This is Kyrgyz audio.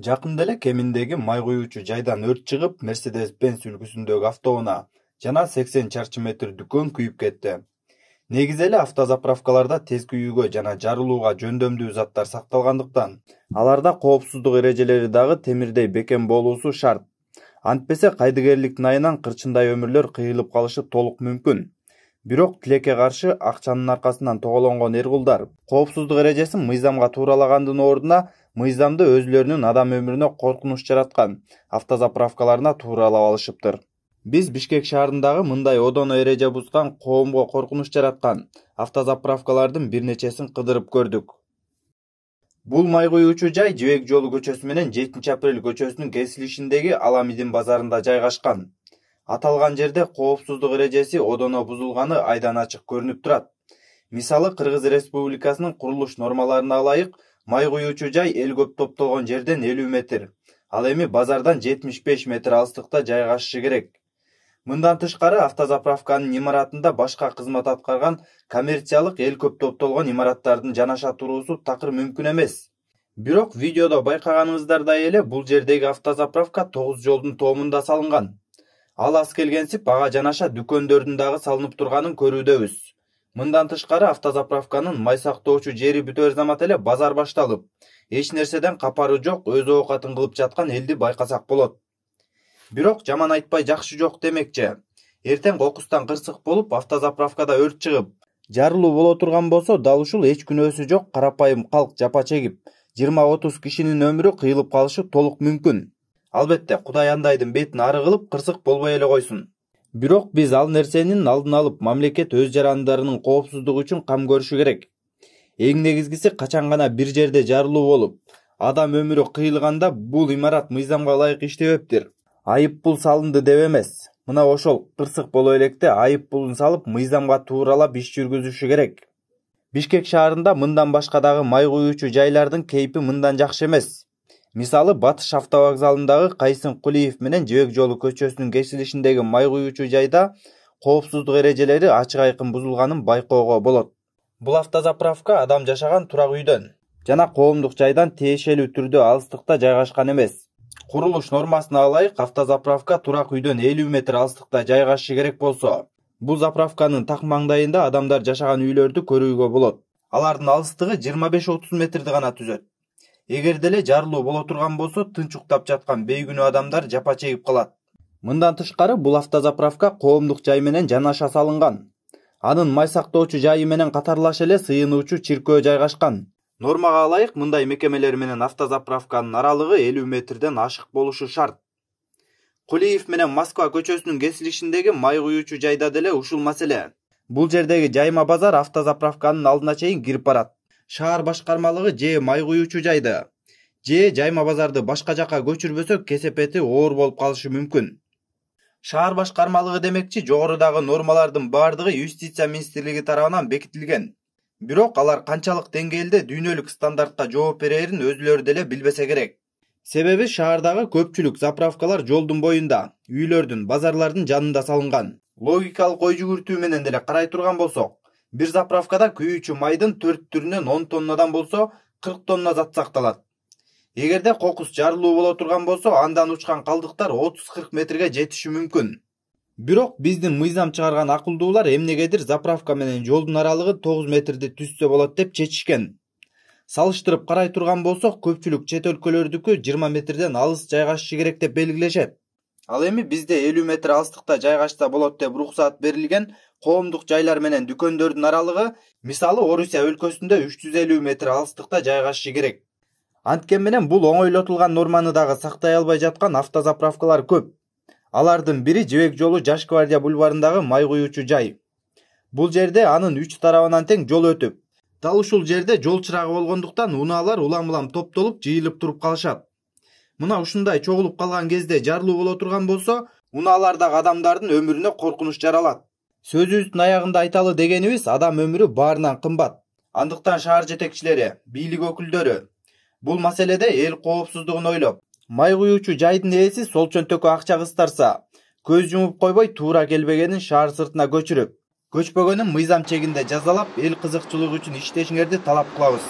Жакында эле Кеминдеги май куюучу жайдан өрт чыгып, Mercedes-Benz үлгүсүндөгү автоунаа жана 80 чарчы метр дүкөн күйүп кетти. Негизи эле автозаправкаларда тез күйүүгө жана жарылууга жөндөмдүү заттар сакталгандыктан, аларда коопсуздук эрежелери дагы темирдей бекем болуусу шарт. Антпесе кайдыгерликтин айынан кырчындай өмүрлөр кыйылып калышы толук мүмкүн. Бирок тилекке каршы акчанын аркасынан тоголонгон эркулдар коопсуздук эрежесин мыйзамга тууралагандын ордуна мыйзамды өзүлөрүнүн адам өмүрүнө коркунуч жараткан автозаправкаларына тууралап алышыптыр. Биз Бишкек шаарындагы мындай одоно эреже бузган, коомго коркунуч жараткан автозаправкалардын бир нечесин кыдырып көрдүк. Бул май куюучу жай Жибек жолу көчөсү менен 7-апрель көчөсүнүн кесилишиндеги Аламидин базарында жайгашкан. Аталган жерде коопсуздук эрежеси одоно бузулганы айдан ачык көрүнүп турат. Мисалы, Кыргыз Республикасынын курулуш нормаларына ылайык май куюучу жай эл көп топтолгон жерден 50 метр, ал эми базардан 75 метр алыстыкта жайгашышы керек. Мындан тышкары автозаправканын имаратында башка кызмат аткарган коммерциялык эл көп топтолгон имараттардын жанаша туруусу такыр мүмкүн эмес. Бирок видеодо байкаганыңыздардай эле бул жердеги автозаправка 9 жолдун тоомунда салынган. Ал аз келгенсип ага жанаша дүкөндөрдүн дагы салынып турганын көрүүдөбүз. Мындан тышкары автозаправканын май сактоочу жери бүтөр замат эле базар башталып, эч нерседен капары жок өз оокатын кылып жаткан элди байкасак болот. Бирок жаман айтпай жакшы жок демекчи. Эртең кокустан кырсык болуп автозаправкада өрт чыгып, жарылуу боло турган болсо, дал ушул эч күнөөсү жок карапайым калк жапа чегип, 20-30 кишинин өмүрү кыйылып калышы толук мүмкүн. Албетте, Кудай андайдын бетин ары кылып кырсык болбой эле койсун. Бирок биз ал нерсенин алдын алып, мамлекет өз жарандарынын коопсуздугу үчүн кам көрүшү керек. Эң негизгиси, качан гана бир жерде жарылуу болуп, адам өмүрү кыйылганда бул имарат мыйзамга ылайык иштебептир, айып пул салынды деп эмес. Мына ошол кырсык боло электе айып пулун салып, мыйзамга тууралап иш жүргүзүшү керек. Бишкек шаарында мындан башка дагы май куюучу жайлардын кейпи мындан жакшы эмес. Мисалы, Батыш автовокзалындагы Кайсын Кулиев менен Жибек жолу көчөсүнүн кесилишиндеги май куюучу жайда коопсуздук эрежелери ачык айкын бузулганын байкоого болот. Бул автозаправка адам жашаган турак үйдөн жана коомдук жайдан тиешелүү түрдө алыстыкта жайгашкан эмес. Курулуш нормасына ылайык автозаправка турак үйдөн 50 метр алыстыкта жайгашышы керек болсо, бул заправканын так маңдайында адамдар жашаган үйлөрдү көрүүгө болот. Алардын алыстыгы 25-30 метрди гана түзөт. Эгер деле жарылуу боло турган болсо, тынч уктап жаткан бейгүнөө адамдар жапа чегип калат. Мындан тышкары бул автозаправка коомдук жай менен жанаша салынган. Анын май сактоочу жайы менен катарлаш эле сыйынуучу чиркөө жайгашкан. Нормага ылайык мындай мекемелер менен автозаправканын аралыгы 50 метрден ашык болушу шарт. Кулиев менен Москва көчөсүнүн кесилишиндеги май куюучу жайда деле ушул маселе. Бул жердеги жайма базар автозаправканын алдына чейин кирип барат. Шаар башкармалыгы же май куюучу жайды, же жайма базарды башка жакка көчүрбөсө кесепети оор болуп калышы мүмкүн. Шаар башкармалыгы демекчи, жогорудагы нормалардын баардыгы Юстиция министрлиги тарабынан бекитилген. Бирок алар канчалык деңгээлде дүйнөлүк стандартка жооп берерин өзүлөрү деле билбесе керек. Себеби шаардагы көпчүлүк заправкалар жолдун боюнда, үйлөрдүн, базарлардын жанында салынган. Логикалык ой жүгүртүү менен деле карай турган болсок, бир заправкада күйүүчү майдын 4 түрүнөн 10 тоннадан болсо 40 тонна зат сакталат. Эгерде кокус жарылуу боло турган болсо, андан учкан калдыктар 30-40 метрге жетиши мүмкүн. Бирок биздин мыйзам чыгарган акылдуулар эмнегедир заправка менен жолдун аралыгы 9 метрди түзсө болот деп чечишкен. Салыштырып карай турган болсок, көпчүлүк чет өлкөлөрдүкү 20 метрден алыс жайгашышы керек деп белгилешет. Ал эми бизде 50 метр алыстыкта жайгашса болот деп рухсат берилген коомдук жайлар менен дүкөндөрдүн аралыгы, мисалы, Орусия өлкөсүндө 350 метр алыстыкта жайгашышы керек. Анткени менен бул оңойлотулган норманы дагы сактай албай жаткан автозаправкалар көп. Алардын бири Жибек жолу Жаш Гвардия бульварындагы май куюучу жай. Бул жерде анын 3 тарабынан тең жол өтүп, дал ушул жерде жол чырагы болгондуктан унаалар улам-улам топтолуп жыйылып туруп калышат. Мына ушундай чогулуп калган кезде жарылуу боло турган болсо, унаалардагы адамдардын өмүрүнө коркунуч жаралат. Сөзүбүздүн аягында айталы дегенибиз, адам өмүрү баарынан кымбат. Андыктан шаар жетекчилери, бийлик өкүлдөрү бул маселеде эл коопсуздугун ойлоп, май куюучу жайдын ээси сол чөнтөккө акча кыстарса, көз жумуп койбой туура келбегенин шаар сыртына көчүрүп, көчпөгөнүн мыйзам чегинде жазалап, эл кызыкчылыгы үчүн иштешиңерди талап кылабыз.